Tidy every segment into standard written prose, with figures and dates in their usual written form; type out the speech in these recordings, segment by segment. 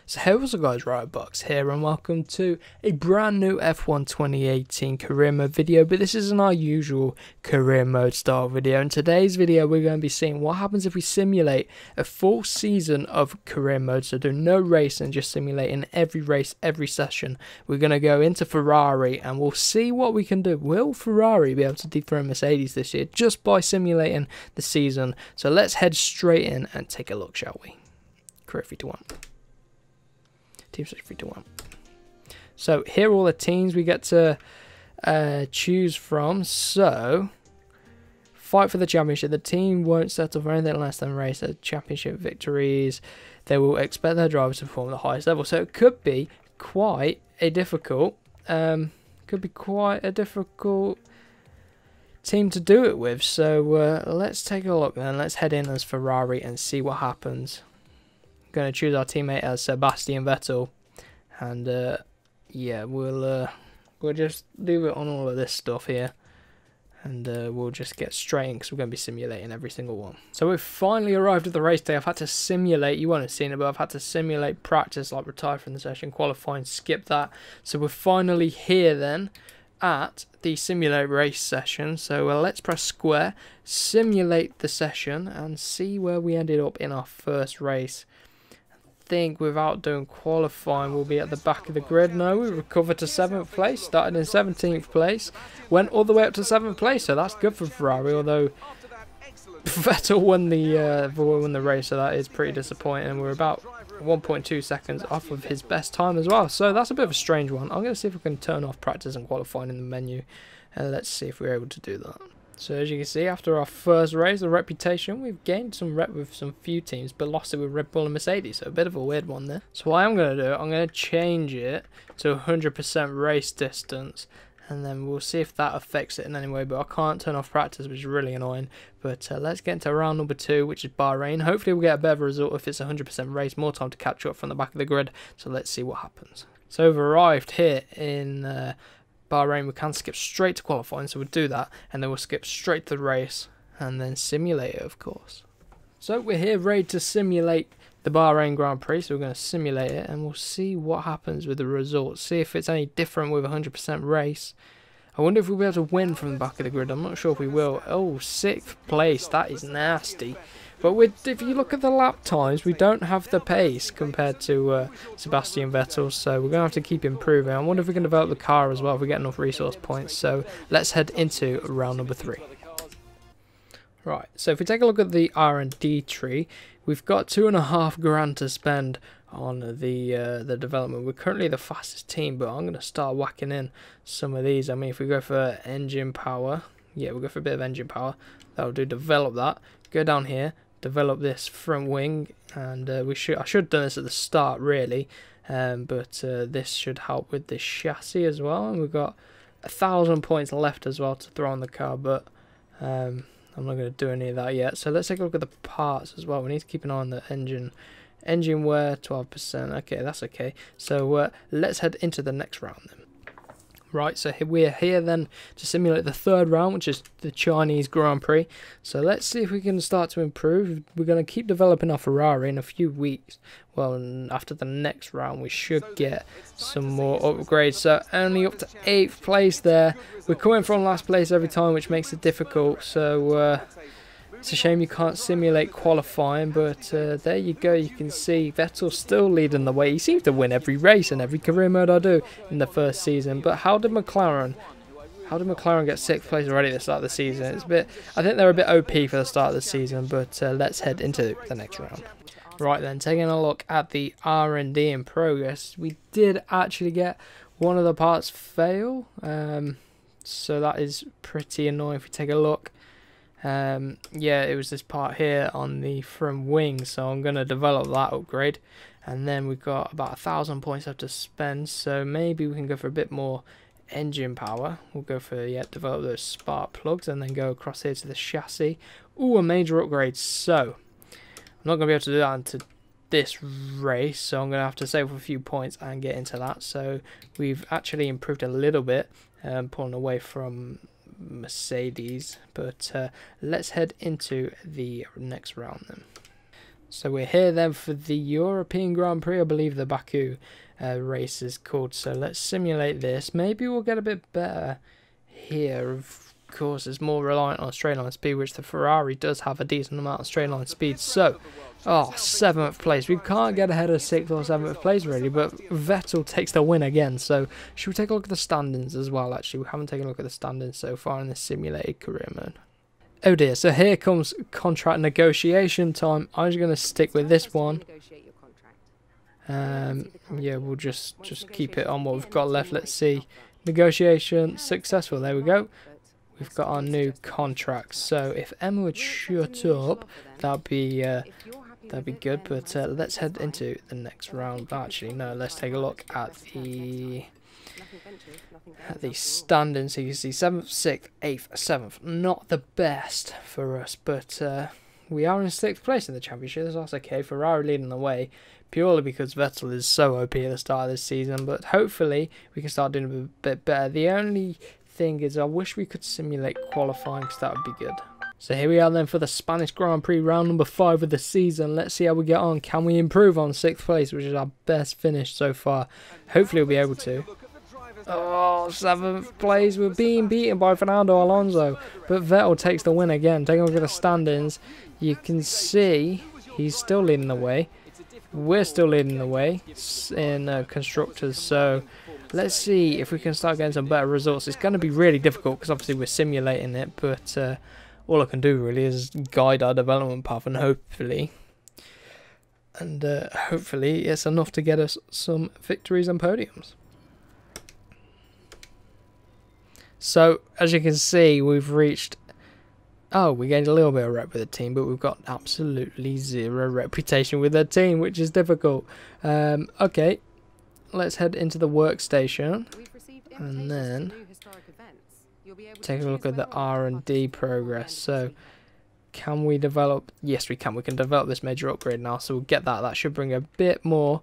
So hey, what's up guys, Box here and welcome to a brand new F1 2018 career mode video, but this isn't our usual career mode style video. In today's video we're going to be seeing what happens if we simulate a full season of career mode, so do no racing, just simulating every race, every session. We're going to go into Ferrari and we'll see what we can do. Will Ferrari be able to dethrone Mercedes this year just by simulating the season? So let's head straight in and take a look, shall we? Career 3 to 1. Team switch 3 to 1. So here are all the teams we get to choose from. So fight for the championship. The team won't settle for anything less than race at championship victories. They will expect their drivers to perform at the highest level. So it could be quite a difficult team to do it with. So let's take a look then. Let's head in as Ferrari and see what happens. Going to choose our teammate as Sebastian Vettel, and yeah, we'll just do it on all of this stuff here, and we'll just get straight in because we're going to be simulating every single one. So we've finally arrived at the race day. I've had to simulate, you won't have seen it, but I've had to simulate practice, like retire from the session, qualifying, skip that. So we're finally here then at the simulate race session. So let's press square, simulate the session, and see where we ended up in our first race. Think without doing qualifying we'll be at the back of the grid. No, we recovered to 7th place, started in 17th place, went all the way up to 7th place, so that's good for Ferrari, although Vettel won the race, so that is pretty disappointing. We're about 1.2 seconds off of his best time as well, so that's a bit of a strange one. I'm going to see if we can turn off practice and qualifying in the menu, and let's see if we're able to do that. So as you can see, after our first race, the reputation, we've gained some rep with some few teams, but lost it with Red Bull and Mercedes, so a bit of a weird one there. So what I'm going to do, I'm going to change it to 100% race distance, and then we'll see if that affects it in any way, but I can't turn off practice, which is really annoying. But let's get into round number 2, which is Bahrain. Hopefully we'll get a better result if it's 100% race, more time to catch up from the back of the grid, so let's see what happens. So we've arrived here in Bahrain. We can skip straight to qualifying, so we'll do that, and then we'll skip straight to the race and then simulate it, of course. So we're here ready to simulate the Bahrain Grand Prix, so we're going to simulate it and we'll see what happens with the results, see if it's any different with 100% race. I wonder if we'll be able to win from the back of the grid. I'm not sure if we will. Oh, 6th place, that is nasty. But if you look at the lap times, we don't have the pace compared to Sebastian Vettel, so we're going to have to keep improving. I wonder if we can develop the car as well if we get enough resource points. So let's head into round number 3. Right, so if we take a look at the R&D tree, we've got $2.5 grand to spend on the development. We're currently the fastest team, but I'm going to start whacking in some of these. I mean, if we go for engine power, yeah, we'll go for a bit of engine power. That'll do, develop that. Go down here. Develop this front wing, and I should have done this at the start really, but this should help with this chassis as well, and we've got 1,000 points left as well to throw on the car, but I'm not going to do any of that yet. So let's take a look at the parts as well. We need to keep an eye on the engine wear, 12%. Okay, that's okay. So let's head into the next round then. Right, so we're here then to simulate the 3rd round, which is the Chinese Grand Prix. So let's see if we can start to improve. We're going to keep developing our Ferrari in a few weeks. Well, after the next round, we should get some more upgrades. So only up to 8th place there. We're coming from last place every time, which makes it difficult. So it's a shame you can't simulate qualifying, but there you go. You can see Vettel's still leading the way. He seems to win every race and every career mode I do in the first season. But how did McLaren get 6th place already at the start of the season? It's a bit. I think they're a bit OP for the start of the season. But let's head into the next round. Right then, taking a look at the R&D in progress, we did actually get one of the parts fail. So that is pretty annoying. If we take a look. Yeah, it was this part here on the front wing, so I'm going to develop that upgrade, and then we've got about 1,000 points left to spend, so maybe we can go for a bit more engine power. We'll go for, yeah, develop those spark plugs and then go across here to the chassis. Ooh, a major upgrade. So I'm not going to be able to do that into this race, so I'm going to have to save a few points and get into that. So we've actually improved a little bit, pulling away from Mercedes, but let's head into the next round then. So we're here then for the European Grand Prix, I believe the Baku race is called. So let's simulate this. Maybe we'll get a bit better here. Of course, it's more reliant on straight line speed, which the Ferrari does have a decent amount of straight line speed. So, 7th place. We can't get ahead of 6th or 7th place really, but Vettel takes the win again. So should we take a look at the standings as well? Actually, we haven't taken a look at the standings so far in this simulated career mode. Oh dear, so here comes contract negotiation time. I'm just going to stick with this one. Yeah, we'll just keep it on what we've got left. Let's see. Negotiation successful. There we go. We've got our new contract. So if Emma would shut up, that'd be good. But let's head into the next round. Actually, no. Let's take a look at the standings. So you can see 7th, 6th, 8th, 7th. Not the best for us, but we are in 6th place in the championship. That's okay. Ferrari leading the way, purely because Vettel is so OP at the start of this season. But hopefully we can start doing a bit better. The only thing is, I wish we could simulate qualifying, because that would be good. So here we are then for the Spanish Grand Prix, round number 5 of the season. Let's see how we get on. Can we improve on 6th place, which is our best finish so far? Hopefully we'll be able to. 7th place. We're being beaten by Fernando Alonso, but Vettel takes the win again. Taking a look at the standings, you can see he's still leading the way. We're still leading the way in constructors. So let's see if we can start getting some better results. It's going to be really difficult because obviously we're simulating it, but all I can do really is guide our development path, and hopefully it's enough to get us some victories and podiums. So as you can see, we've reached, we gained a little bit of rep with the team, but we've got absolutely 0 reputation with the team, which is difficult. Okay, let's head into the workstation and then take a look at the R&D progress. So can we develop? Yes, we can. We can develop this major upgrade now, so we'll get that. That should bring a bit more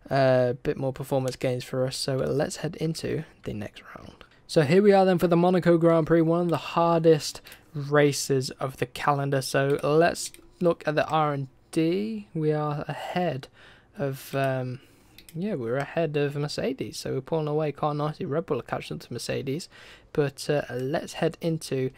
performance gains for us. So let's head into the next round. So here we are then for the Monaco Grand Prix, one of the hardest races of the calendar. So let's look at the R&D. We are ahead of we're ahead of Mercedes, so we're pulling away quite nicely. Red Bull are catching up to Mercedes, but let's head into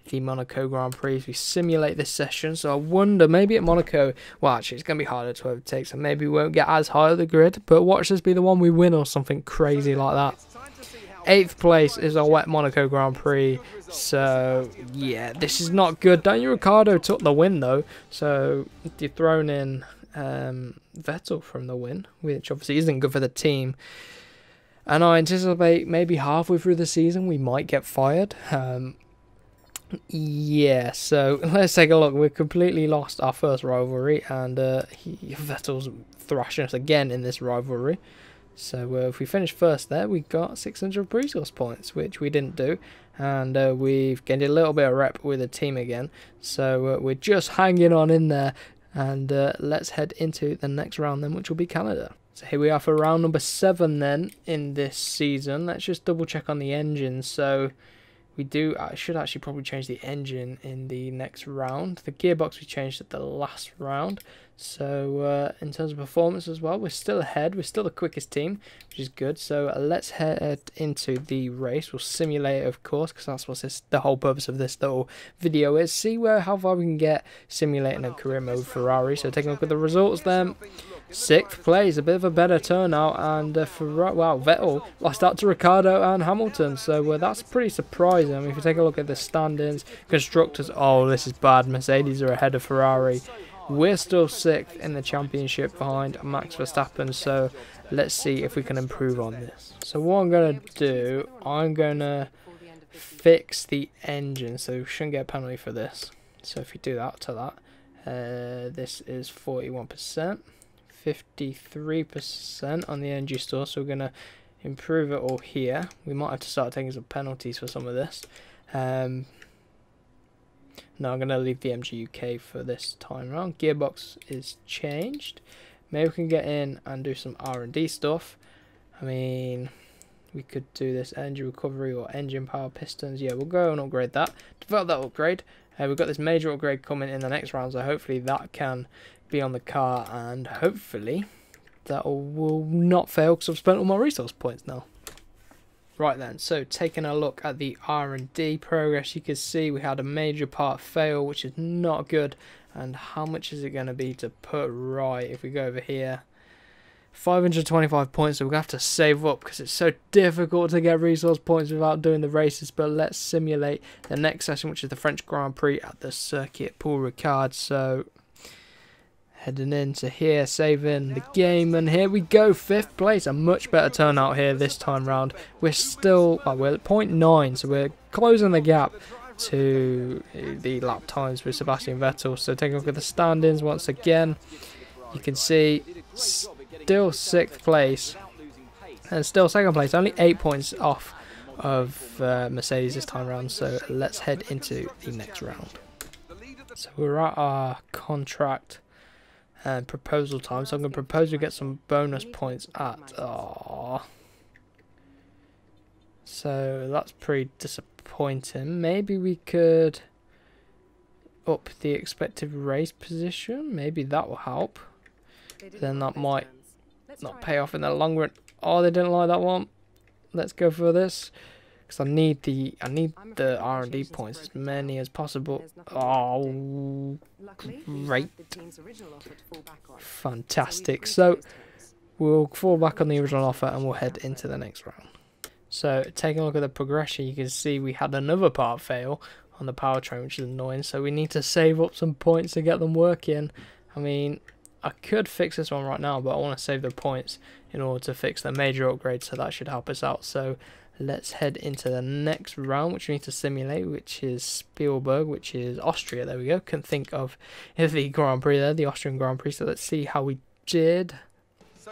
the Monaco Grand Prix. We simulate this session, so I wonder, maybe at Monaco, well actually it's going to be harder to overtake, so maybe we won't get as high on the grid, but watch this be the one we win or something crazy like that. 8th place is our wet Monaco Grand Prix, so yeah, this is not good. Daniel Ricciardo took the win though, so you're thrown in Vettel from the win, which obviously isn't good for the team. And I anticipate maybe halfway through the season we might get fired. Yeah, so let's take a look. We've completely lost our first rivalry, and Vettel's thrashing us again in this rivalry. So if we finish first there, we got 600 resource points, which we didn't do. And we've gained a little bit of rep with the team again. So we're just hanging on in there. And let's head into the next round then, which will be Canada. So here we are for round number 7 then in this season. Let's just double check on the engine. So I should actually probably change the engine in the next round. The gearbox we changed at the last round. So in terms of performance as well, we're still ahead. We're still the quickest team, which is good. So let's head into the race. We'll simulate it, of course, because that's what the whole purpose of this little video is. See how far we can get simulating a career mode Ferrari. So taking a look at the results then. 6th place, a bit of a better turnout, and Vettel lost out to Ricciardo and Hamilton, so that's pretty surprising. I mean, if you take a look at the standings, constructors, this is bad. Mercedes are ahead of Ferrari. We're still 6th in the championship behind Max Verstappen, so let's see if we can improve on this. So what I'm going to do, I'm going to fix the engine, so we shouldn't get a penalty for this. So if you do that to that, this is 41%. 53% on the energy store, so we're going to improve it all here. We might have to start taking some penalties for some of this. No, I'm going to leave the MG UK for this time around. Gearbox is changed. Maybe we can get in and do some R&D stuff. I mean, we could do this engine recovery or engine power pistons. Yeah, we'll go and upgrade that. Develop that upgrade. We've got this major upgrade coming in the next round, so hopefully that can be on the car, and hopefully that will not fail because I've spent all my resource points now. Right then, so taking a look at the R&D progress, you can see we had a major part fail, which is not good. And how much is it going to be to put right? If we go over here, 525 points, so we're going to have to save up because it's so difficult to get resource points without doing the races. But let's simulate the next session, which is the French Grand Prix at the Circuit Paul Ricard. So heading into here, saving the game, and here we go, 5th place. A much better turnout here this time round. We're still, we're at 0.9, so we're closing the gap to the lap times with Sebastian Vettel. So taking a look at the standings once again, you can see still 6th place and still 2nd place, only 8 points off of Mercedes this time round. So let's head into the next round. So we're at our contract and proposal time, so I'm going to propose we get some bonus points at so that's pretty disappointing. Maybe we could up the expected race position, maybe that will help. Then that might not pay off in the long run. Oh, they didn't like that one. Let's go for this because I need the R&D points, as many as possible. Oh, great, fantastic. So we'll fall back on the original offer and we'll head into the next round. So taking a look at the progression, you can see we had another part fail on the powertrain, which is annoying. So we need to save up some points to get them working. I mean, I could fix this one right now, but I want to save the points in order to fix the major upgrade, so that should help us out. So let's head into the next round, which we need to simulate, which is Spielberg, which is Austria. There we go. Couldn't think of the Grand Prix there, the Austrian Grand Prix. So let's see how we did.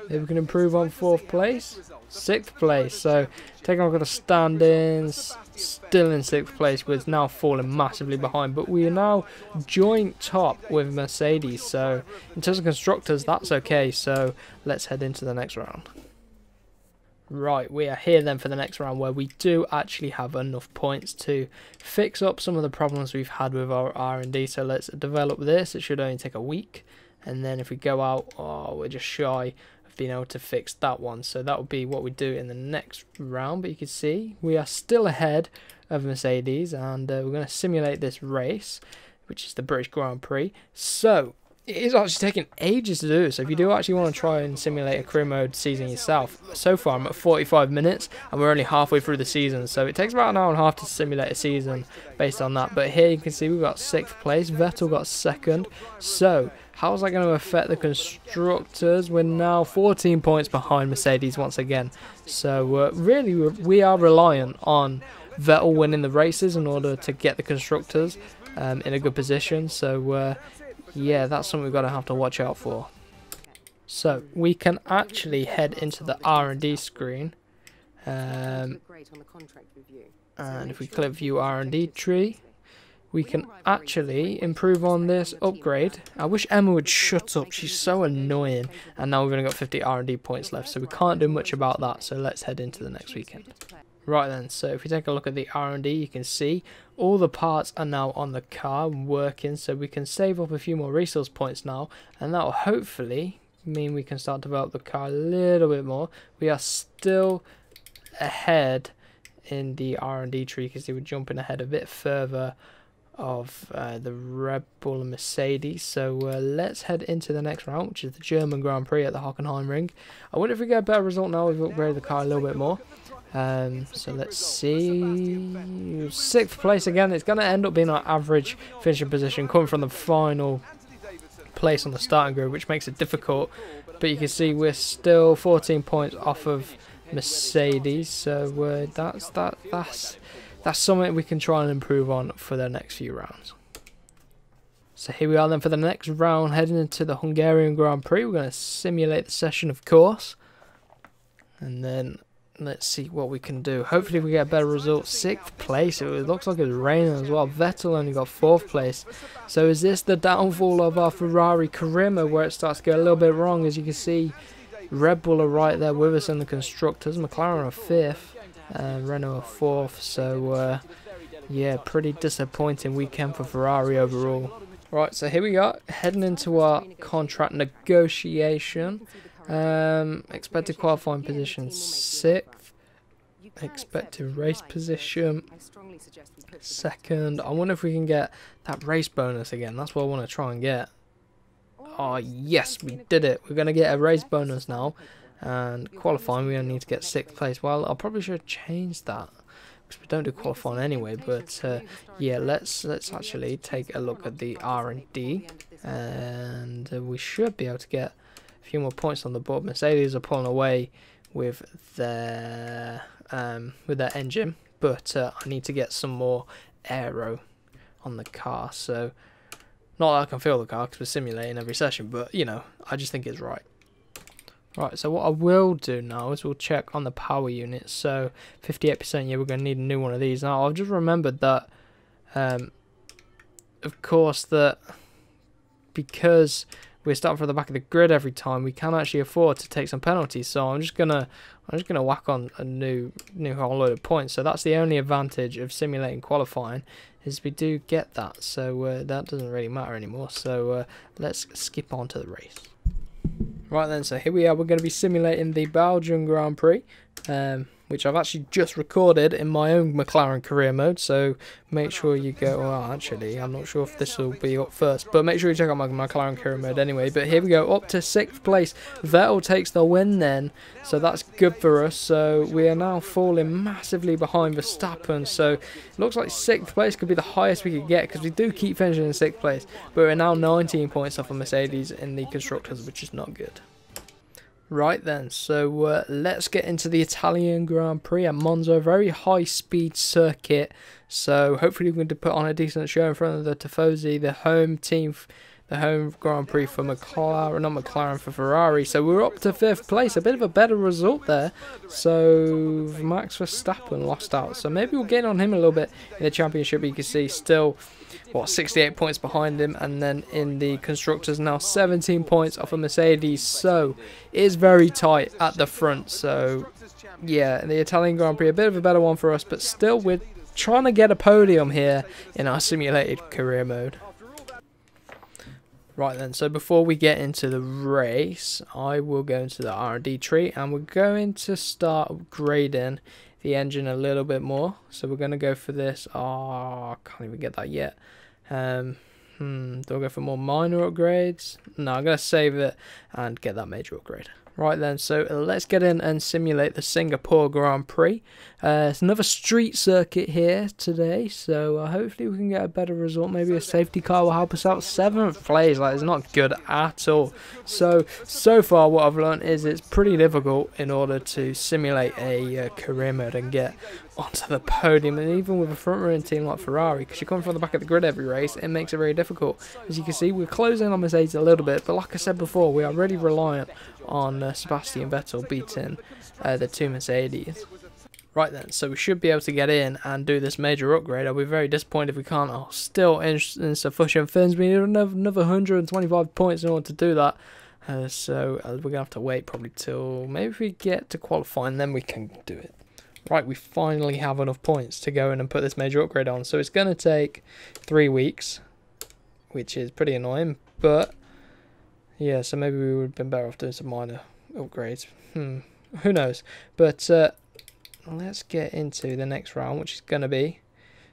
Maybe we can improve on 4th place, 6th place. So taking a look at the standings, still in 6th place, with now falling massively behind. But we are now joint top with Mercedes. So in terms of constructors, that's okay. So let's head into the next round. Right, we are here then for the next round, where we do actually have enough points to fix up some of the problems we've had with our R&D. So let's develop this. It should only take a week. And then if we go out, we're just shy of being able to fix that one. So that will be what we do in the next round. But you can see we are still ahead of Mercedes, and we're going to simulate this race, which is the British Grand Prix. So it is actually taking ages to do. So if you do actually want to try and simulate a career mode season yourself, so far I'm at 45 minutes and we're only halfway through the season. So it takes about an hour and a half to simulate a season based on that. But here you can see we've got 6th place. Vettel got 2nd. So how is that going to affect the constructors? We're now 14 points behind Mercedes once again. So really we are reliant on Vettel winning the races in order to get the constructors in a good position. So yeah, that's something we've got to have to watch out for. So we can actually head into the R&D screen, and if we click view R&D tree, we can actually improve on this upgrade. I wish Emma would shut up, she's so annoying. And now we've only got 50 R&D points left, so we can't do much about that. So let's head into the next weekend. Right then, so if we take a look at the R&D, you can see all the parts are now on the car working, so we can save up a few more resource points now, and that will hopefully mean we can start to develop the car a little bit more. We are still ahead in the R&D tree because they were jumping ahead a bit further of the Red Bull and Mercedes. So let's head into the next round, which is the German Grand Prix at the Hockenheimring. I wonder if we get a better result now. We've upgraded the car a little bit more. So let's see, 6th place again. It's going to end up being our average finishing position, coming from the final place on the starting grid, which makes it difficult. But you can see we're still 14 points off of Mercedes, so that's something we can try and improve on for the next few rounds. So here we are then for the next round, heading into the Hungarian Grand Prix. We're going to simulate the session, of course, and then let's see what we can do. Hopefully we get a better result. 6th place. It looks like it's raining as well. Vettel only got 4th place. So is this the downfall of our Ferrari career mode, where it starts to go a little bit wrong? As you can see, Red Bull are right there with us in the constructors. McLaren are 5th, Renault are 4th. So yeah, pretty disappointing weekend for Ferrari overall. Right, so here we are, heading into our contract negotiation. Expected qualifying position 6th. Expected race position 2nd. I wonder if we can get that race bonus again. That's what I want to try and get. Oh, yes, we did it. We're going to get a race bonus now. And qualifying, we only need to get 6th place. Well, I probably should change that, because we don't do qualifying anyway. But yeah, let's actually take a look at the R&D, and we should be able to get a few more points on the board. Mercedes are pulling away with their engine, but I need to get some more aero on the car. So not that I can feel the car because we're simulating every session, but you know, I just think it's right. Right, so what I will do now is we'll check on the power unit. So 58%, yeah, we're going to need a new one of these. Now, I've just remembered that, of course, that because we're starting from the back of the grid every time, we can actually afford to take some penalties. So I'm just gonna whack on a new whole load of points. So that's the only advantage of simulating qualifying, is we do get that. So that doesn't really matter anymore. So let's skip on to the race. Right then, so here we are. We're going to be simulating the Belgian Grand Prix, which I've actually just recorded in my own McLaren career mode. So make sure you go. Well, actually, I'm not sure if this will be up first, but make sure you check out my McLaren career mode anyway. But here we go, up to 6th place. Vettel takes the win then, so that's good for us. So we are now falling massively behind Verstappen. So it looks like 6th place could be the highest we could get, because we do keep finishing in 6th place. But we're now 19 points off of Mercedes in the constructors, which is not good. Right then, so let's get into the Italian Grand Prix at Monza. Very high speed circuit, so hopefully we're going to put on a decent show in front of the Tifosi, the home team, the home Grand Prix for McLaren, not McLaren, for Ferrari. So we're up to 5th place, a bit of a better result there. So Max Verstappen lost out, so maybe we'll get on him a little bit in the championship. You can see still, what, 68 points behind him, and then in the constructors now 17 points off of Mercedes. So it is very tight at the front. So yeah, the Italian Grand Prix, a bit of a better one for us, but still we're trying to get a podium here in our simulated career mode. Right then, so before we get into the race, I will go into the R&D tree, and we're going to start upgrading the engine a little bit more. So we're going to go for this. Oh, I can't even get that yet. Do I go for more minor upgrades? No, I'm going to save it and get that major upgrade. Right then, so let's get in and simulate the Singapore Grand Prix. It's another street circuit here today, so hopefully we can get a better result. Maybe a safety car will help us out. 7th place, like, it's not good at all. So far what I've learned is it's pretty difficult in order to simulate a career mode and get onto the podium, and even with a front-running team like Ferrari, because you're coming from the back of the grid every race, it makes it very difficult. As you can see, we're closing on Mercedes a little bit, but like I said before, we are really reliant on Sebastian Vettel beating the 2 Mercedes. Right then, so we should be able to get in and do this major upgrade. I'll be very disappointed if we can't. Oh, still insufficient fins. We need another 125 points in order to do that. So we're going to have to wait probably till maybe if we get to qualifying, then we can do it. Right, we finally have enough points to go in and put this major upgrade on. So it's going to take 3 weeks, which is pretty annoying. But yeah, so maybe we would have been better off doing some minor upgrades. Who knows? But let's get into the next round, which is going to be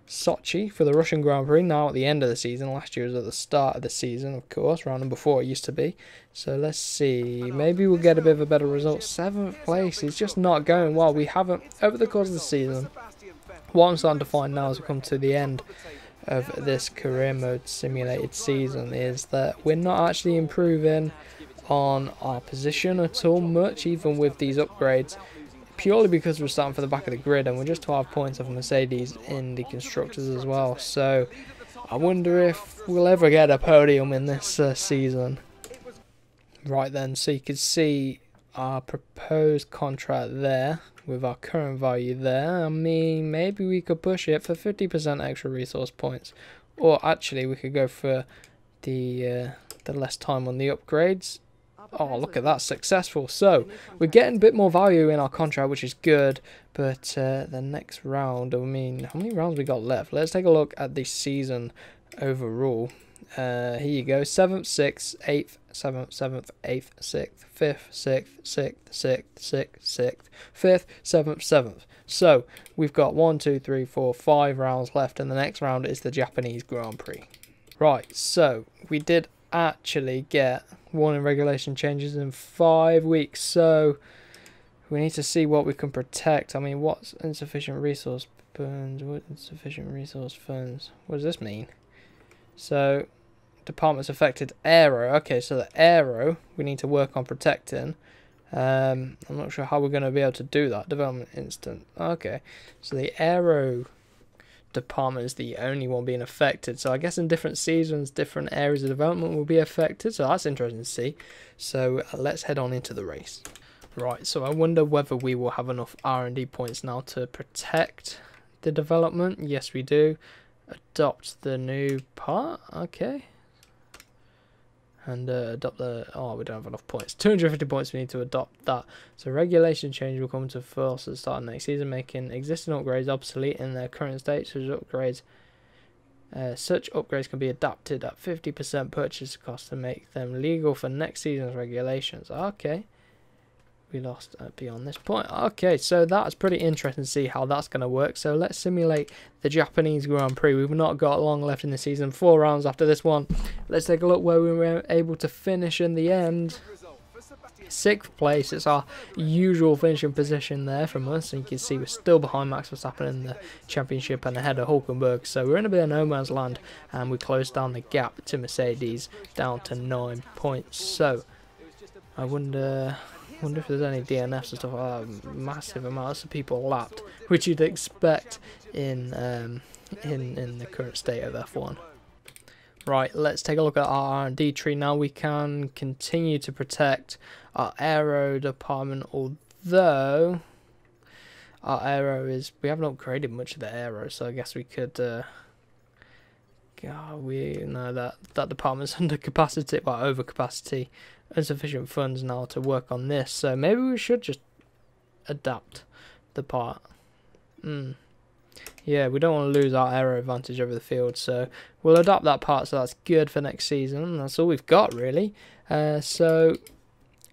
Sochi for the Russian Grand Prix. Now at the end of the season. Last year was at the start of the season, of course. Round number 4 it used to be. So let's see. Maybe we'll get a bit of a better result. 7th place is just not going well. We haven't, over the course of the season, what I'm starting to find now as we come to the end of this career mode simulated season is that we're not actually improving on our position at all much, even with these upgrades, purely because we're starting for the back of the grid and we're just 12 points off Mercedes in the constructors as well. So I wonder if we'll ever get a podium in this season. Right then, so you can see our proposed contract there with our current value there. I mean, maybe we could push it for 50% extra resource points, or actually we could go for the less time on the upgrades. Oh, look at that, successful. So we're getting a bit more value in our contract, which is good. But the next round, I mean, how many rounds we got left? Let's take a look at the season overall. Here you go. 7th, 6th, 8th, 7th, 7th, 8th, 6th, 5th, 6th, 6th, 6th, 6th, 6th, 5th, 7th, 7th. So we've got 1, 2, 3, 4, 5 rounds left, and the next round is the Japanese Grand Prix. Right, so we did actually get warning regulation changes in 5 weeks, so we need to see what we can protect. I mean, what's insufficient resource funds? What insufficient resource funds? What does this mean? So departments affected aero. Okay, so the aero we need to work on protecting. I'm not sure how we're going to be able to do that. Development instant. Okay, so the aero department is the only one being affected. So I guess in different seasons, different areas of development will be affected. So that's interesting to see. So let's head on into the race. Right, so I wonder whether we will have enough R&D points now to protect the development. Yes, we do. Adopt the new part. Okay. And adopt the... Oh, we don't have enough points. 250 points, we need to adopt that. So regulation change will come to force at the start of next season, making existing upgrades obsolete in their current state. Such upgrades can be adapted at 50% purchase cost to make them legal for next season's regulations. Okay. We lost beyond this point. Okay, so that's pretty interesting to see how that's going to work. So let's simulate the Japanese Grand Prix. We've not got long left in the season. 4 rounds after this one. Let's take a look where we were able to finish in the end. 6th place. It's our usual finishing position there from us. And you can see we're still behind Max Verstappen in the championship and ahead of Hulkenberg. So we're in a bit of no man's land. And we closed down the gap to Mercedes down to 9 points. So I wonder if there's any DNFs and stuff like that. Massive amounts of people lapped, which you'd expect in the current state of F1. Right, let's take a look at our R&D tree now. We can continue to protect our aero department, although our aero is... We haven't upgraded much of the aero, so I guess we could... we know that department's under capacity, well, over capacity. Insufficient funds now to work on this, so maybe we should just adapt the part. Yeah, we don't want to lose our aero advantage over the field, so we'll adapt that part, so that's good for next season. That's all we've got, really. So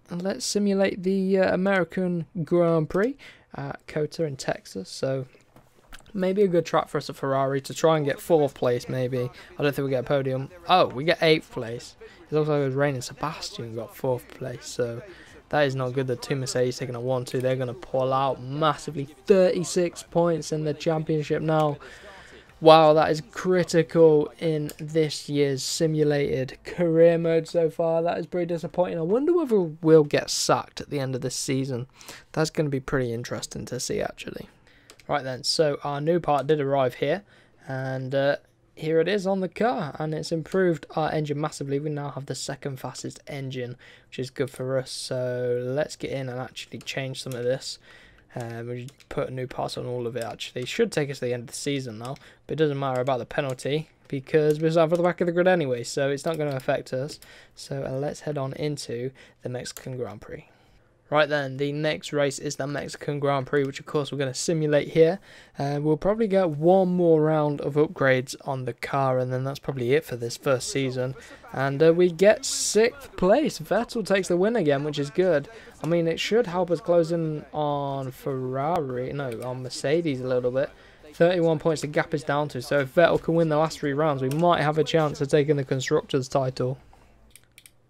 let's simulate the American Grand Prix at COTA in Texas. So maybe a good track for us at Ferrari to try and get 4th place, maybe. I don't think we get a podium. Oh, we get 8th place. It looks like it was raining. Sebastian got 4th place, so that is not good. The 2 Mercedes taking a 1-2. They're going to pull out massively. 36 points in the championship now. Wow, that is critical in this year's simulated career mode so far. That is pretty disappointing. I wonder whether we'll get sacked at the end of this season. That's going to be pretty interesting to see, actually. Right then, so our new part did arrive here, and here it is on the car, and it's improved our engine massively. We now have the 2nd fastest engine, which is good for us. So let's get in and actually change some of this. We put new parts on all of it, actually. Should take us to the end of the season now, but it doesn't matter about the penalty because we're at the back of the grid anyway, so it's not going to affect us. So let's head on into the Mexican Grand Prix. Right then, the next race is the Mexican Grand Prix, which of course we're going to simulate here. We'll probably get 1 more round of upgrades on the car, and then that's probably it for this first season. And we get 6th place. Vettel takes the win again, which is good. I mean, it should help us close in on Ferrari, no, on Mercedes a little bit. 31 points the gap is down to, so if Vettel can win the last 3 rounds, we might have a chance of taking the Constructors' title.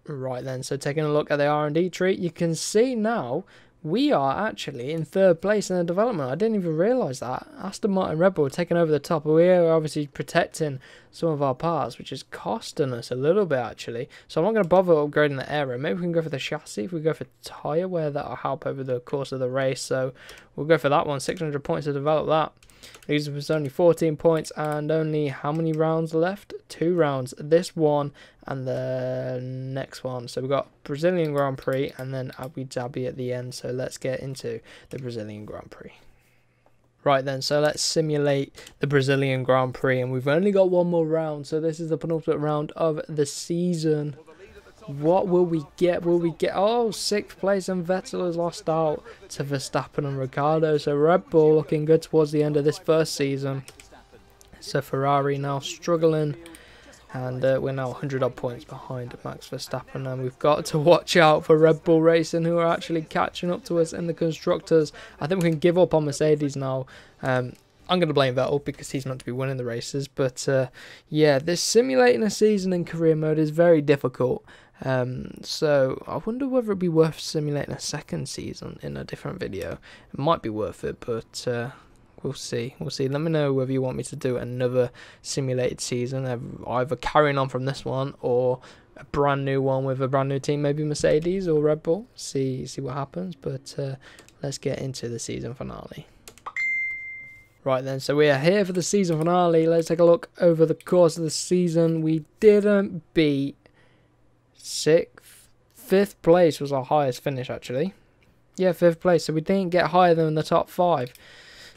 Right then, so taking a look at the R&D tree, you can see now we are actually in 3rd place in the development. I didn't even realise that. Aston Martin Red Bull taking over the top. We're obviously protecting some of our parts, which is costing us a little bit actually. So I'm not going to bother upgrading the aero. Maybe we can go for the chassis. If we go for tyre wear, that'll help over the course of the race. So we'll go for that one. 600 points to develop that. These was only 14 points and only how many rounds left? 2 rounds. This one and the next one. So we've got Brazilian Grand Prix and then Abu Dhabi at the end. So let's get into the Brazilian Grand Prix. Right then, so let's simulate the Brazilian Grand Prix, and we've only got 1 more round. So this is the penultimate round of the season. What will we get? Will we get... Oh, 6th place, and Vettel has lost out to Verstappen and Ricciardo. So Red Bull looking good towards the end of this first season. So Ferrari now struggling And we're now 100 odd points behind Max Verstappen, and we've got to watch out for Red Bull Racing, who are actually catching up to us in the constructors. I think we can give up on Mercedes now. I'm going to blame Vettel because he's meant to be winning the races, but yeah, this simulating a season in career mode is very difficult. So I wonder whether it'd be worth simulating a second season in a different video. It might be worth it, but we'll see. Let me know whether you want me to do another simulated season, either carrying on from this one or a brand new one with a brand new team, maybe Mercedes or Red Bull. See what happens. But let's get into the season finale. Right then, so we are here for the season finale. Let's take a look over the course of the season. We didn't beat 5th place was our highest finish actually. Yeah, 5th place. So we didn't get higher than the top 5.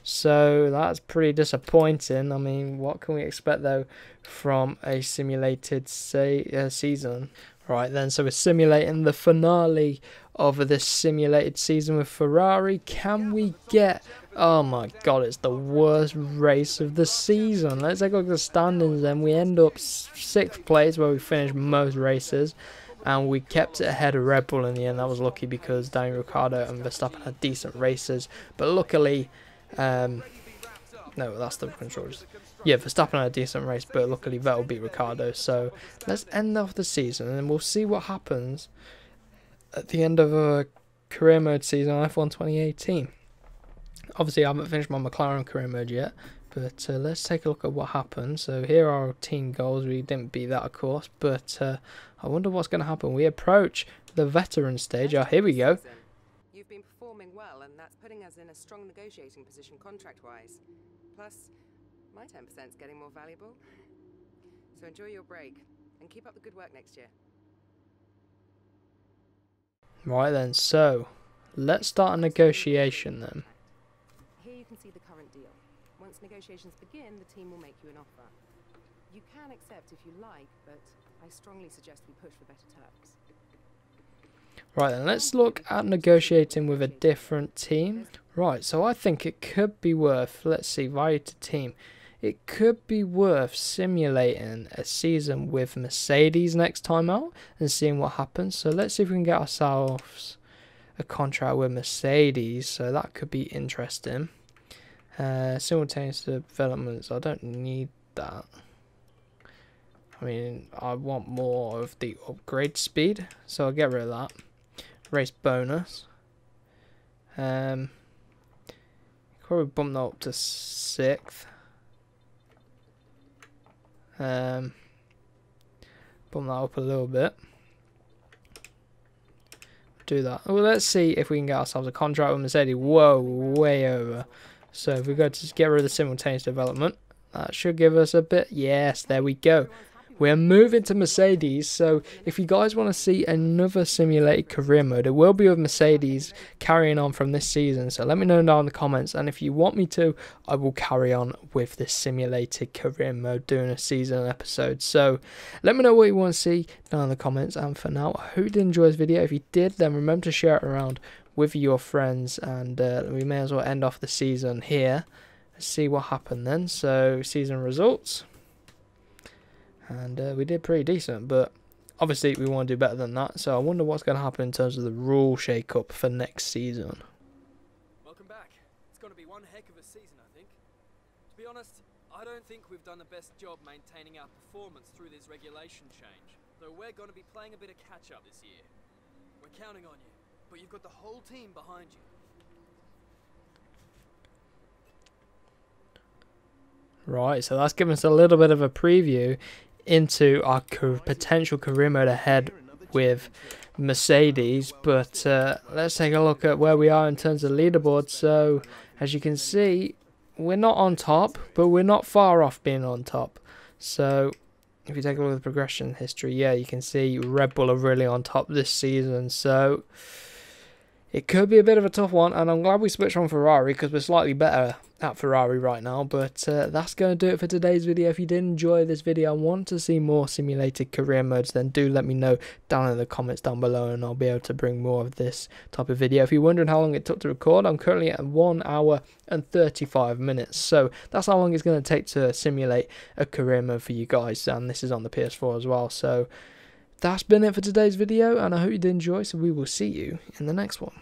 So that's pretty disappointing. I mean, what can we expect though from a simulated season? Right then, so we're simulating the finale of this simulated season with Ferrari. Can we get... Oh my god, it's the worst race of the season. Let's take a look at the standings then. We end up 6th place where we finished most races. And we kept it ahead of Red Bull in the end. That was lucky because Daniel Ricciardo and Verstappen had decent races. But luckily... no, that's the controllers. Yeah, Verstappen had a decent race, but luckily Vettel beat Ricciardo. So let's end off the season, and then we'll see what happens at the end of a career mode season on F1 2018. Obviously, I haven't finished my McLaren career mode yet, but let's take a look at what happened. So here are our team goals. We didn't beat that, of course, but I wonder what's going to happen. We approach the veteran stage. Oh, here we go. You've been performing well, and that's putting us in a strong negotiating position contract-wise. Plus, my 10%'s getting more valuable. So enjoy your break, and keep up the good work next year. Right then, so let's start a negotiation then. Here you can see the current deal. Once negotiations begin, the team will make you an offer. You can accept if you like, but I strongly suggest we push for better terms. Right then, let's look at negotiating with a different team. Right, so I think it could be worth, let's see, value to team. It could be worth simulating a season with Mercedes next time out and seeing what happens. So let's see if we can get ourselves a contract with Mercedes. So that could be interesting. Simultaneous developments, I don't need that. I mean, I want more of the upgrade speed, so I'll get rid of that. Race bonus. Probably bump that up to 6th. Bump that up a little bit. Do that. Well, let's see if we can get ourselves a contract with Mercedes. Whoa, way over. So if we go to get rid of the simultaneous development, that should give us a bit. Yes, there we go. We're moving to Mercedes, so if you guys want to see another simulated career mode, it will be with Mercedes carrying on from this season. So let me know down in the comments, and if you want me to, I will carry on with this simulated career mode doing a season episode. So let me know what you want to see down in the comments, and for now, I hope you did enjoy this video. If you did, then remember to share it around with your friends, and we may as well end off the season here. Let's see what happened then. So season results. And we did pretty decent, but obviously we want to do better than that. So I wonder what's going to happen in terms of the rule shake-up for next season. Welcome back. It's going to be one heck of a season, I think. To be honest, I don't think we've done the best job maintaining our performance through this regulation change. Though we're going to be playing a bit of catch-up this year. We're counting on you, but you've got the whole team behind you. Right, so that's given us a little bit of a preview into our potential career mode ahead with Mercedes, but let's take a look at where we are in terms of leaderboard. So as you can see, we're not on top, but we're not far off being on top. So if you take a look at the progression history, yeah, you can see Red Bull are really on top this season. So it could be a bit of a tough one, and I'm glad we switched on Ferrari because we're slightly better at Ferrari right now. But that's going to do it for today's video. If you did enjoy this video and want to see more simulated career modes, then do let me know down in the comments down below, and I'll be able to bring more of this type of video. If you're wondering how long it took to record, I'm currently at 1 hour and 35 minutes. So that's how long it's going to take to simulate a career mode for you guys, and this is on the PS4 as well. So that's been it for today's video, and I hope you did enjoy, so we will see you in the next one.